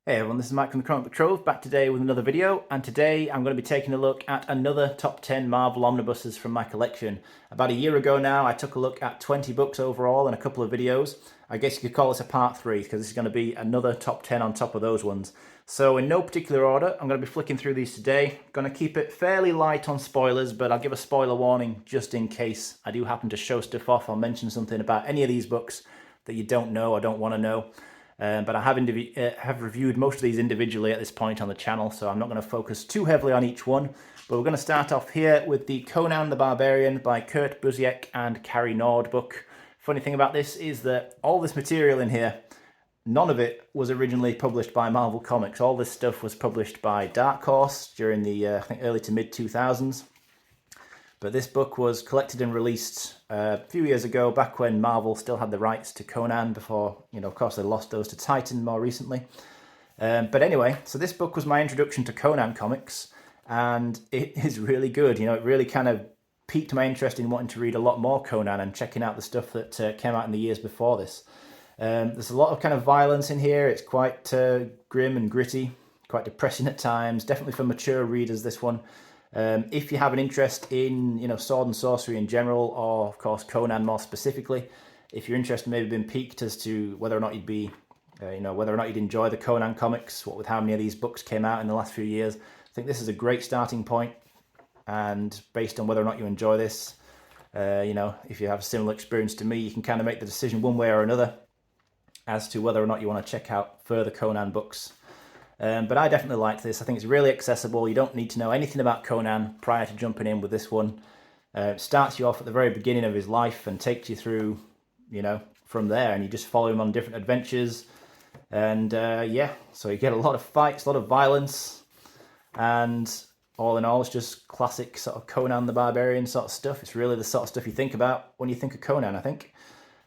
Hey everyone, this is Mike from the Comic Book Trove, back today with another video, and today I'm going to be taking a look at another top 10 Marvel Omnibuses from my collection. About a year ago now, I took a look at 20 books overall in a couple of videos. I guess you could call this a part 3, because this is going to be another top 10 on top of those ones. So in no particular order, I'm going to be flicking through these today. I'm going to keep it fairly light on spoilers, but I'll give a spoiler warning just in case I do happen to show stuff off or mention something about any of these books that you don't know or don't want to know. But I have reviewed most of these individually at this point on the channel, so I'm not going to focus too heavily on each one. But we're going to start off here with the Conan the Barbarian by Kurt Busiek and Carrie Nord book. Funny thing about this is that all this material in here, none of it was originally published by Marvel Comics. All this stuff was published by Dark Horse during the I think early to mid 2000s. But this book was collected and released a few years ago, back when Marvel still had the rights to Conan before, of course they lost those to Titan more recently. But anyway, so this book was my introduction to Conan comics, and it is really good. It really kind of piqued my interest in wanting to read a lot more Conan and checking out the stuff that came out in the years before this. There's a lot of kind of violence in here. It's quite grim and gritty, quite depressing at times, definitely for mature readers, this one. If you have an interest in, sword and sorcery in general, or of course Conan more specifically, if you're interested, maybe been piqued as to whether or not you'd be, whether or not you'd enjoy the Conan comics, what with how many of these books came out in the last few years, I think this is a great starting point. And based on whether or not you enjoy this, if you have a similar experience to me, you can kind of make the decision one way or another as to whether or not you want to check out further Conan books. But I definitely liked this. I think it's really accessible. You don't need to know anything about Conan prior to jumping in with this one. It starts you off at the very beginning of his life and takes you through, from there. And you just follow him on different adventures. And yeah, so you get a lot of fights, a lot of violence. And all in all, it's just classic sort of Conan the Barbarian sort of stuff. It's really the sort of stuff you think about when you think of Conan, I think.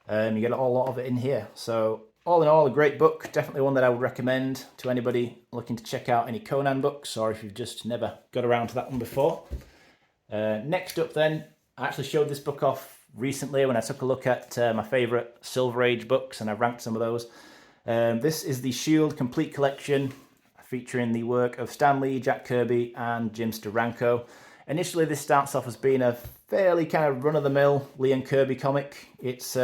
You get a whole lot of it in here. So all in all, a great book. Definitely one that I would recommend to anybody looking to check out any Conan books, or if you've just never got around to that one before. Next up then, I actually showed this book off recently when I took a look at my favourite Silver Age books, and I've ranked some of those. This is the S.H.I.E.L.D. Complete Collection, featuring the work of Stan Lee, Jack Kirby, and Jim Steranko. Initially, this starts off as being a fairly kind of run-of-the-mill Lee and Kirby comic. It's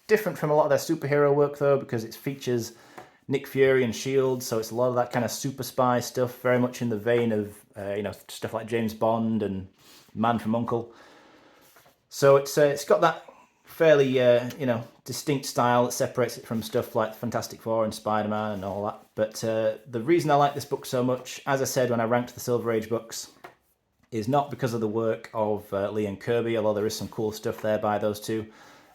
different from a lot of their superhero work, though, because it features Nick Fury and S.H.I.E.L.D., so it's a lot of that kind of super spy stuff, very much in the vein of, stuff like James Bond and Man from U.N.C.L.E. So it's got that fairly, distinct style that separates it from stuff like Fantastic Four and Spider-Man and all that. But the reason I like this book so much, as I said when I ranked the Silver Age books, is not because of the work of Lee and Kirby, although there is some cool stuff there by those two.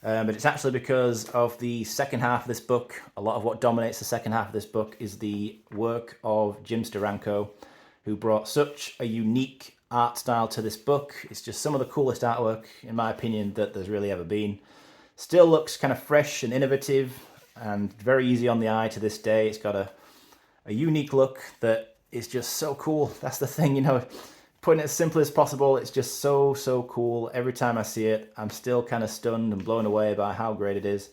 But it's actually because of the second half of this book. A lot of what dominates the second half of this book is the work of Jim Steranko, who brought such a unique art style to this book. It's just some of the coolest artwork, in my opinion, that there's really ever been. Still looks kind of fresh and innovative and very easy on the eye to this day. It's got a unique look that is just so cool. That's the thing, putting it as simply as possible, it's just so cool. Every time I see it, I'm still kind of stunned and blown away by how great it is.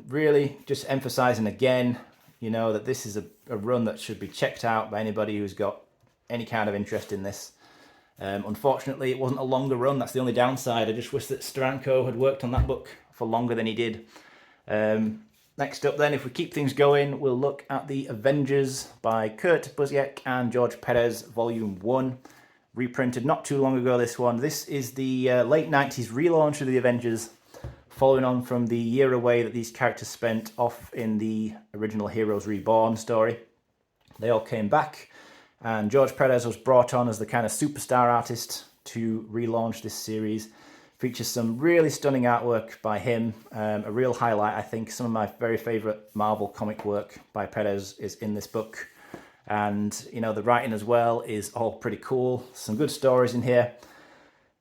Really just emphasizing again, that this is a run that should be checked out by anybody who's got any kind of interest in this. Unfortunately, it wasn't a longer run. That's the only downside. I just wish that Steranko had worked on that book for longer than he did. Next up then, if we keep things going, we'll look at the Avengers by Kurt Busiek and George Perez, Volume 1. Reprinted not too long ago, this one. This is the late 90s relaunch of the Avengers, following on from the year away that these characters spent off in the original Heroes Reborn story. They all came back, and George Perez was brought on as the kind of superstar artist to relaunch this series. Features some really stunning artwork by him. A real highlight, I think. Some of my very favourite Marvel comic work by Perez is in this book. And, the writing as well is all pretty cool. Some good stories in here.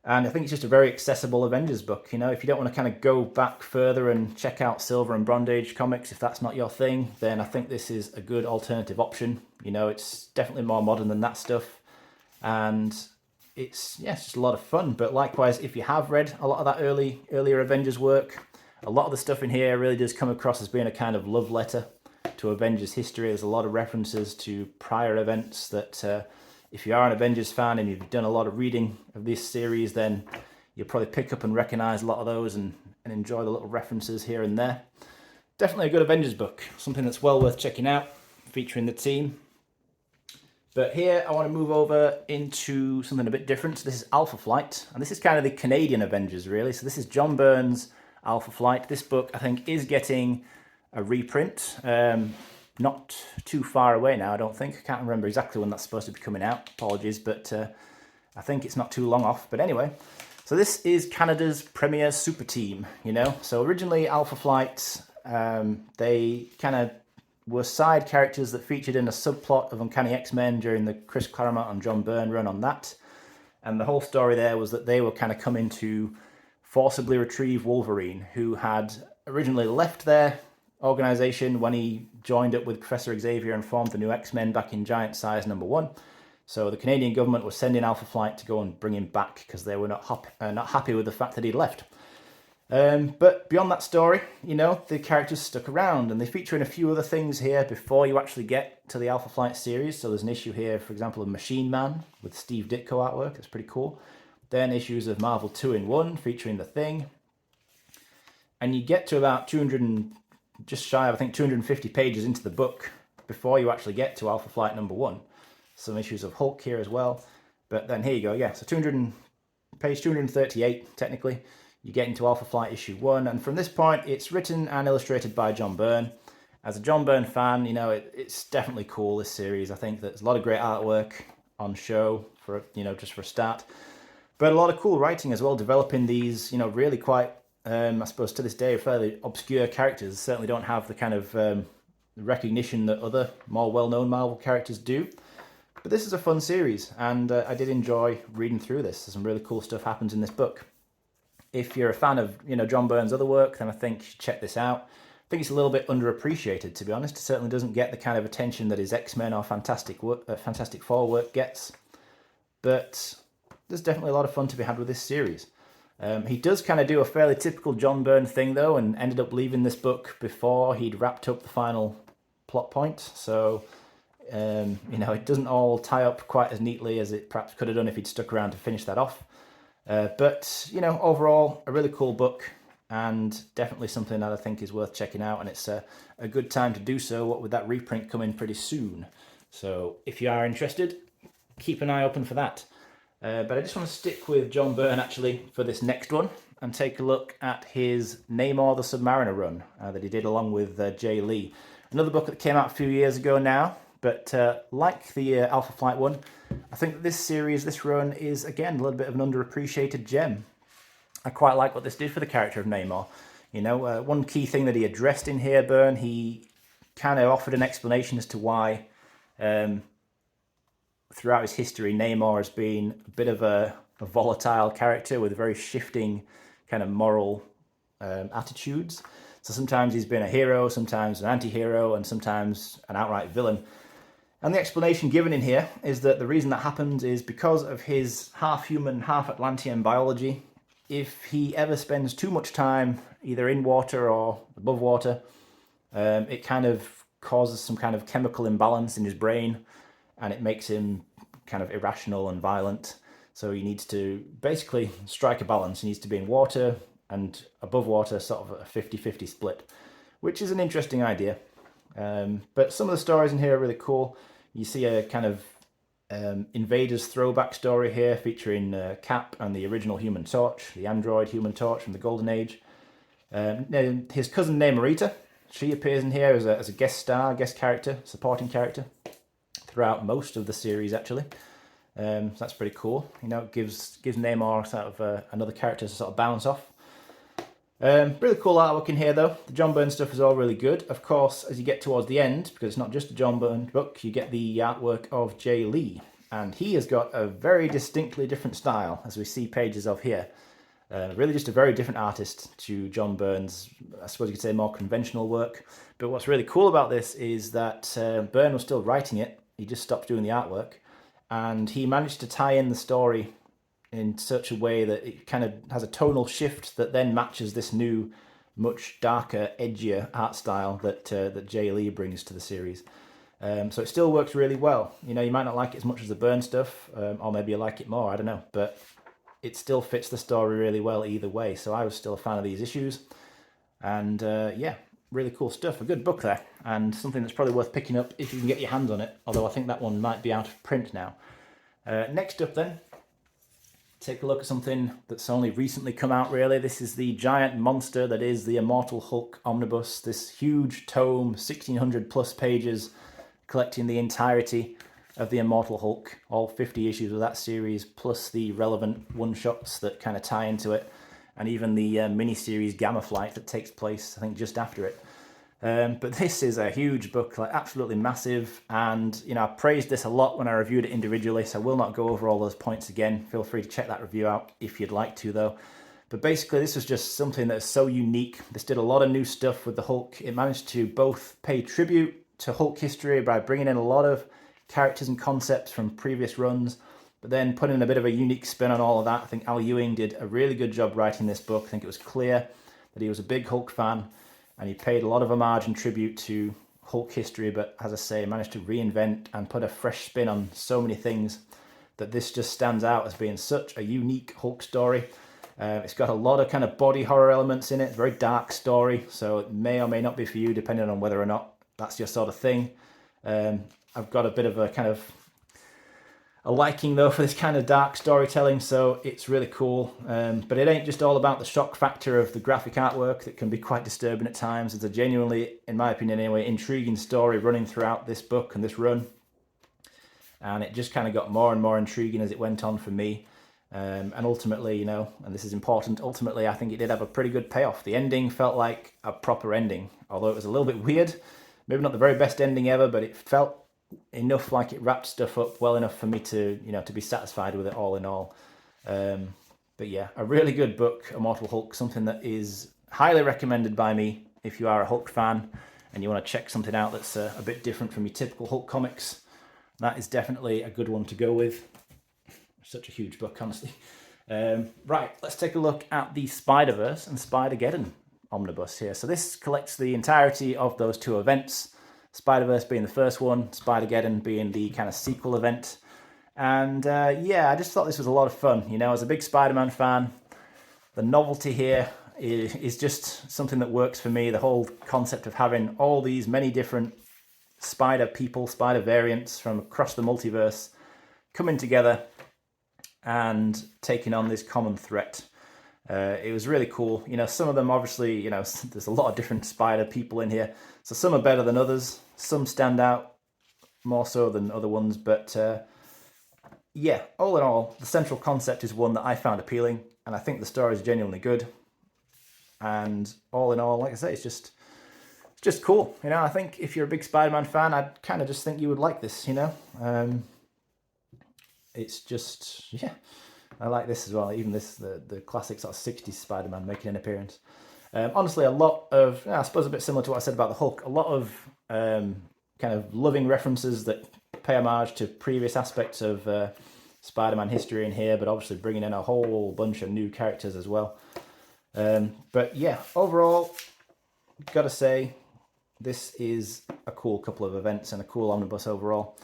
And I think it's just a very accessible Avengers book. If you don't want to kind of go back further and check out Silver and Bronze Age comics, if that's not your thing, then I think this is a good alternative option. It's definitely more modern than that stuff. And it's just a lot of fun. But likewise, if you have read a lot of that earlier Avengers work, a lot of the stuff in here really does come across as being a kind of love letter to Avengers history. There's a lot of references to prior events that if you are an Avengers fan and you've done a lot of reading of this series, then you'll probably pick up and recognize a lot of those and enjoy the little references here and there. Definitely a good Avengers book, something that's well worth checking out, featuring the team. But here I want to move over into something a bit different. So this is Alpha Flight, and this is kind of the Canadian Avengers, really. So this is John Byrne's Alpha Flight. This book, I think, is getting a reprint. Not too far away now, I don't think. I can't remember exactly when that's supposed to be coming out. Apologies, but I think it's not too long off. But anyway, so this is Canada's premier super team, you know. So originally Alpha Flight, they kind of were side characters that featured in a subplot of Uncanny X-Men during the Chris Claremont and John Byrne run on that. And the whole story there was that they were kind of coming to forcibly retrieve Wolverine, who had originally left their organization when he joined up with Professor Xavier and formed the new X-Men back in Giant Size #1. So the Canadian government was sending Alpha Flight to go and bring him back because they were not happy with the fact that he'd left. But beyond that story, you know, the characters stuck around and they feature in a few other things here before you actually get to the Alpha Flight series. So there's an issue here, for example, of Machine Man with Steve Ditko artwork. That's pretty cool. Then issues of Marvel 2-in-1 featuring The Thing. And you get to about 200, just shy of, I think, 250 pages into the book before you actually get to Alpha Flight #1. Some issues of Hulk here as well. But then here you go, yeah, so page 238, technically. You get into Alpha Flight issue 1, and from this point, it's written and illustrated by John Byrne. As a John Byrne fan, you know, it's definitely cool, this series. I think there's a lot of great artwork on show, for, you know, just for a start. But a lot of cool writing as well, developing these, you know, really quite, I suppose to this day, fairly obscure characters. Certainly don't have the kind of recognition that other more well-known Marvel characters do. But this is a fun series, and I did enjoy reading through this. Some really cool stuff happens in this book. If you're a fan of, you know, John Byrne's other work, then I think you should check this out. I think it's a little bit underappreciated, to be honest. It certainly doesn't get the kind of attention that his X-Men or Fantastic Four work gets. But there's definitely a lot of fun to be had with this series. He does kind of do a fairly typical John Byrne thing, though, and ended up leaving this book before he'd wrapped up the final plot point. So, you know, it doesn't all tie up quite as neatly as it perhaps could have done if he'd stuck around to finish that off. But, you know, overall, a really cool book and definitely something that I think is worth checking out. And it's a good time to do so, what with that reprint coming pretty soon. So if you are interested, keep an eye open for that. But I just want to stick with John Byrne, actually, for this next one and take a look at his Neymar the Submariner run that he did along with Jay Lee. Another book that came out a few years ago now. But like the Alpha Flight one, I think this series, this run, is, again, a little bit of an underappreciated gem. I quite like what this did for the character of Neymar. You know, one key thing that he addressed in here, Byrne, he kind of offered an explanation as to why, throughout his history, Neymar has been a bit of a volatile character with very shifting kind of moral attitudes. So sometimes he's been a hero, sometimes an anti-hero, and sometimes an outright villain. And the explanation given in here is that the reason that happens is because of his half-human, half-Atlantean biology. If he ever spends too much time either in water or above water, it kind of causes some kind of chemical imbalance in his brain, and it makes him kind of irrational and violent. So he needs to basically strike a balance. He needs to be in water and above water, sort of a 50-50 split, which is an interesting idea. But some of the stories in here are really cool. You see a kind of Invaders throwback story here featuring Cap and the original Human Torch, the android Human Torch from the Golden Age. His cousin Neymar, she appears in here as a guest character, supporting character throughout most of the series, actually. So that's pretty cool. You know, it gives Neymar sort of another character to sort of bounce off. Really cool artwork in here, though. The John Byrne stuff is all really good. Of course, as you get towards the end, because it's not just a John Byrne book, you get the artwork of Jay Lee. And he has got a very distinctly different style, as we see pages of here. Really just a very different artist to John Byrne's, I suppose you could say, more conventional work. But what's really cool about this is that Byrne was still writing it. He just stopped doing the artwork. And he managed to tie in the story in such a way that it kind of has a tonal shift that then matches this new much darker, edgier art style that that Jay Lee brings to the series. So it still works really well. You know, you might not like it as much as the Byrne stuff, or maybe you like it more, I don't know. But it still fits the story really well either way. So I was still a fan of these issues. And yeah, really cool stuff. A good book there. And something that's probably worth picking up if you can get your hands on it. Although I think that one might be out of print now. Next up then, take a look at something that's only recently come out really. This is the giant monster that is the Immortal Hulk Omnibus. This huge tome, 1600 plus pages, collecting the entirety of the Immortal Hulk, all 50 issues of that series, plus the relevant one-shots that kind of tie into it, and even the mini-series Gamma Flight that takes place, I think, just after it. But this is a huge book, like absolutely massive, and you know, I praised this a lot when I reviewed it individually, so I will not go over all those points again. Feel free to check that review out if you'd like to, though. But basically, this was just something that is so unique. This did a lot of new stuff with the Hulk. It managed to both pay tribute to Hulk history by bringing in a lot of characters and concepts from previous runs, but then putting a bit of a unique spin on all of that. I think Al Ewing did a really good job writing this book. I think it was clear that he was a big Hulk fan, and he paid a lot of homage and tribute to Hulk history, but as I say, managed to reinvent and put a fresh spin on so many things that this just stands out as being such a unique Hulk story. It's got a lot of kind of body horror elements in it. It's a very dark story, so it may or may not be for you, depending on whether or not that's your sort of thing. I've got a bit of a kind of a liking though for this kind of dark storytelling, so it's really cool. But it ain't just all about the shock factor of the graphic artwork that can be quite disturbing at times. It's a genuinely, in my opinion anyway, intriguing story running throughout this book and this run. And it just kind of got more and more intriguing as it went on for me. And ultimately, you know, and this is important, ultimately I think it did have a pretty good payoff. The ending felt like a proper ending, although it was a little bit weird. Maybe not the very best ending ever, but it felt enough like it wrapped stuff up well enough for me to, you know, to be satisfied with it all in all. But yeah, a really good book, Immortal Hulk, something that is highly recommended by me if you are a Hulk fan and you want to check something out that's a bit different from your typical Hulk comics. That is definitely a good one to go with. Such a huge book, honestly. Right, let's take a look at the Spiderverse and Spidergeddon Omnibus here. So this collects the entirety of those two events, Spiderverse being the first one, Spidergeddon being the kind of sequel event. And yeah, I just thought this was a lot of fun. You know, as a big Spider-Man fan, the novelty here is just something that works for me. The whole concept of having all these many different spider people, spider variants from across the multiverse coming together and taking on this common threat. It was really cool. You know, some of them obviously, you know, there's a lot of different spider people in here. So some are better than others. Some stand out more so than other ones. But yeah, all in all, the central concept is one that I found appealing. And I think the story is genuinely good. And all in all, like I say, it's just cool. You know, I think if you're a big Spider-Man fan, I'd kind of just think you would like this, you know. It's just, yeah, I like this as well. Even this, the classic sort of 60s Spider-Man making an appearance. Honestly, a lot of, I suppose a bit similar to what I said about the Hulk, a lot of kind of loving references that pay homage to previous aspects of Spider-Man history in here, but obviously bringing in a whole bunch of new characters as well. But yeah, overall, gotta say, this is a cool couple of events and a cool omnibus overall.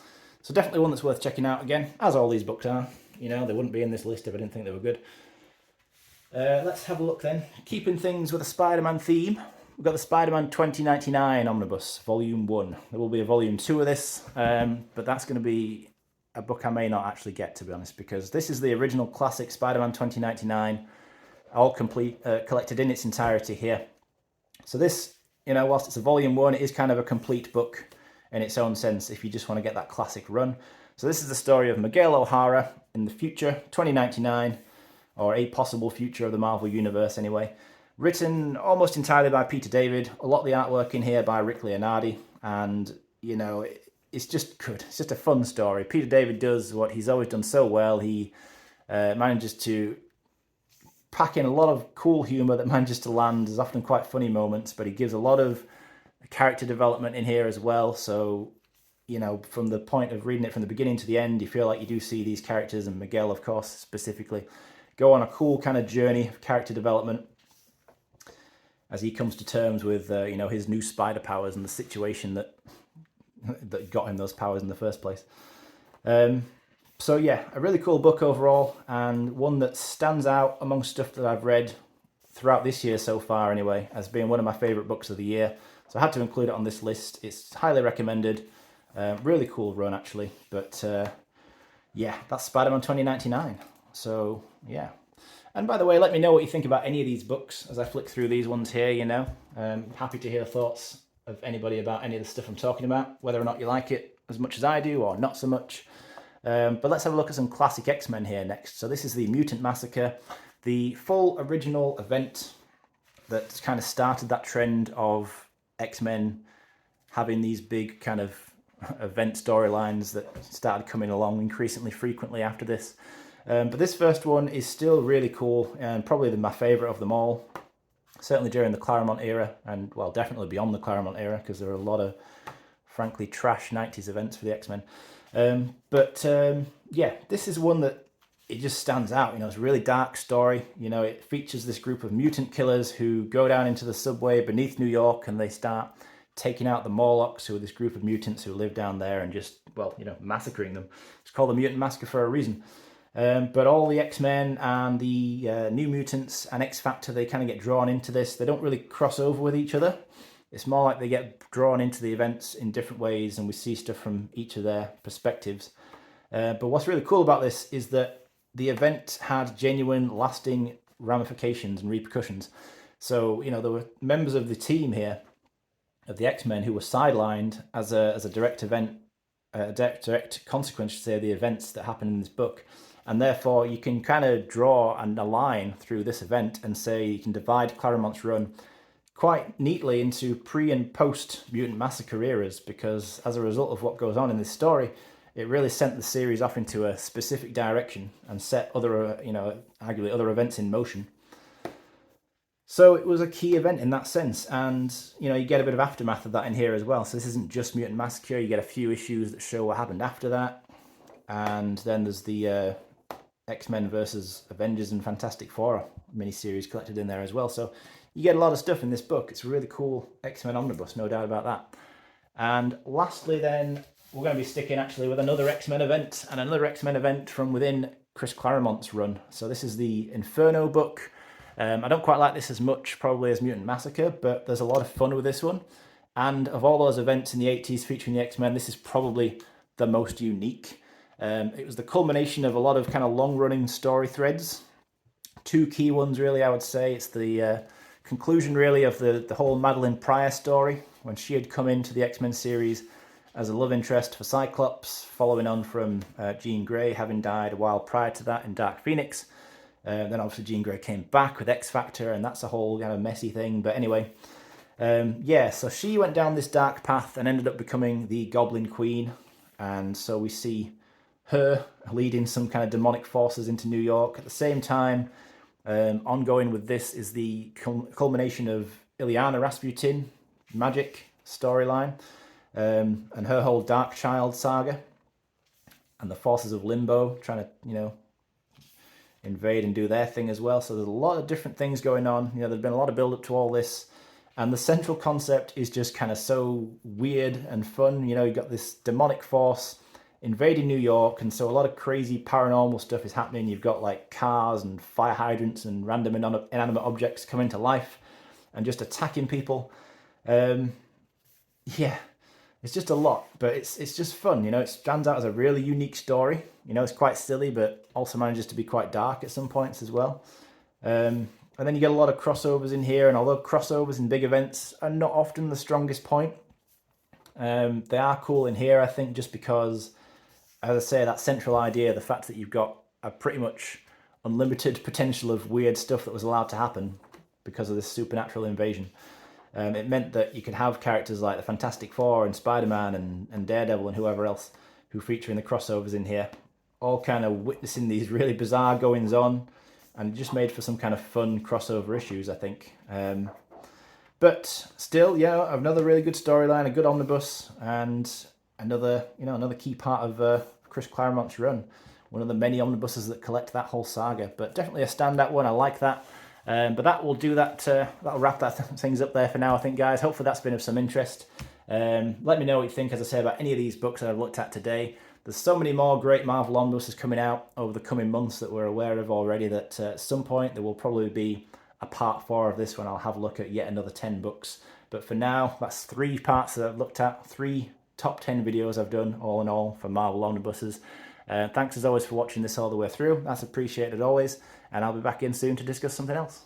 So definitely one that's worth checking out again, as all these books are. You know, they wouldn't be in this list if I didn't think they were good. Let's have a look then. Keeping things with a Spider-Man theme, we've got the Spider-Man 2099 Omnibus, Volume 1. There will be a Volume 2 of this, but that's going to be a book I may not actually get, to be honest, because this is the original classic Spider-Man 2099, all complete, collected in its entirety here. So this, you know, whilst it's a Volume 1, it is kind of a complete book in its own sense if you just want to get that classic run. So this is the story of Miguel O'Hara in the future, 2099, or a possible future of the Marvel Universe anyway. Written almost entirely by Peter David, a lot of the artwork in here by Rick Leonardi, and, you know, it's just good. It's just a fun story. Peter David does what he's always done so well. He manages to pack in a lot of cool humour that manages to land. There's often quite funny moments, but he gives a lot of character development in here as well. So, you know, from the point of reading it from the beginning to the end, you feel like you do see these characters, and Miguel, of course, specifically, go on a cool kind of journey of character development. as he comes to terms with you know, his new spider powers and the situation that got him those powers in the first place. So yeah, a really cool book overall, and one that stands out among stuff that I've read throughout this year so far anyway, as being one of my favourite books of the year. So I had to include it on this list. It's highly recommended. Really cool run actually. But yeah, that's Spider-Man 2099. So yeah. And by the way, let me know what you think about any of these books as I flick through these ones here, you know. Happy to hear thoughts of anybody about any of the stuff I'm talking about, whether or not you like it as much as I do or not so much. But let's have a look at some classic X-Men here next. So this is the Mutant Massacre, the full original event that kind of started that trend of X-Men having these big kind of event storylines that started coming along increasingly frequently after this. But this first one is still really cool and probably my favourite of them all. Certainly during the Claremont era, and well, definitely beyond the Claremont era, because there are a lot of frankly trash 90s events for the X-Men. Yeah, this is one that it just stands out. You know, it's a really dark story. You know, it features this group of mutant killers who go down into the subway beneath New York and they start taking out the Morlocks, who are this group of mutants who live down there, and just, well, you know, massacring them. It's called the Mutant Massacre for a reason. But all the X-Men and the New Mutants and X-Factor, they kind of get drawn into this. They don't really cross over with each other. It's more like they get drawn into the events in different ways, and we see stuff from each of their perspectives. But what's really cool about this is that the event had genuine, lasting ramifications and repercussions. So, you know, there were members of the team here, of the X-Men, who were sidelined as a direct event, direct consequence, to say, the events that happen in this book. And therefore, you can kind of draw a line through this event and say you can divide Claremont's run quite neatly into pre and post Mutant Massacre eras, because as a result of what goes on in this story, it really sent the series off into a specific direction and set other, you know, arguably other events in motion. So it was a key event in that sense, and you know, you get a bit of aftermath of that in here as well. So this isn't just Mutant Massacre, you get a few issues that show what happened after that, and then there's the X-Men versus Avengers and Fantastic Four miniseries collected in there as well. So you get a lot of stuff in this book. It's a really cool X-Men omnibus, no doubt about that. And lastly then, we're going to be sticking actually with another X-Men event, and another X-Men event from within Chris Claremont's run. So this is the Inferno book. I don't quite like this as much probably as Mutant Massacre, but there's a lot of fun with this one. And of all those events in the 80s featuring the X-Men, this is probably the most unique. It was the culmination of a lot of kind of long-running story threads. Two key ones, really, I would say. It's the conclusion, really, of the whole Madeline Pryor story, when she had come into the X-Men series as a love interest for Cyclops, following on from Jean Grey having died a while prior to that in Dark Phoenix. Then obviously Jean Grey came back with X-Factor, and that's a whole kind of messy thing. But anyway, yeah, so she went down this dark path and ended up becoming the Goblin Queen. And so we see her leading some kind of demonic forces into New York. At the same time, ongoing with this is the culmination of Ilyana Rasputin magic storyline, and her whole Dark Child saga, and the forces of Limbo trying to, you know, invade and do their thing as well. So there's a lot of different things going on. You know, there's been a lot of build up to all this, and the central concept is just kind of so weird and fun. You know, you've got this demonic force invading New York, and so a lot of crazy paranormal stuff is happening. You've got like cars and fire hydrants and random inanimate objects coming to life and just attacking people. Yeah, it's just a lot, but it's just fun. You know, it stands out as a really unique story. You know, it's quite silly, but also manages to be quite dark at some points as well. And then you get a lot of crossovers in here, and although crossovers in big events are not often the strongest point, they are cool in here, I think, just because, as I say, that central idea, the fact that you've got a pretty much unlimited potential of weird stuff that was allowed to happen because of this supernatural invasion. It meant that you could have characters like the Fantastic Four and Spider-Man and Daredevil and whoever else who feature in the crossovers in here, all kind of witnessing these really bizarre goings on, and it just made for some kind of fun crossover issues, I think. But still, yeah, another really good storyline, a good omnibus, and another key part of Chris Claremont's run. One of the many omnibuses that collect that whole saga, but definitely a standout one. I like that. But that will do that. That'll wrap things up there for now, I think, guys. Hopefully that's been of some interest. Let me know what you think, as I say, about any of these books that I've looked at today. There's so many more great Marvel Omnibuses coming out over the coming months that we're aware of already, that at some point there will probably be a part 4 of this when I'll have a look at yet another 10 books. But for now, that's 3 parts that I've looked at, 3 top 10 videos I've done all in all for Marvel Omnibuses. Thanks as always for watching this all the way through. That's appreciated as always, and I'll be back in soon to discuss something else.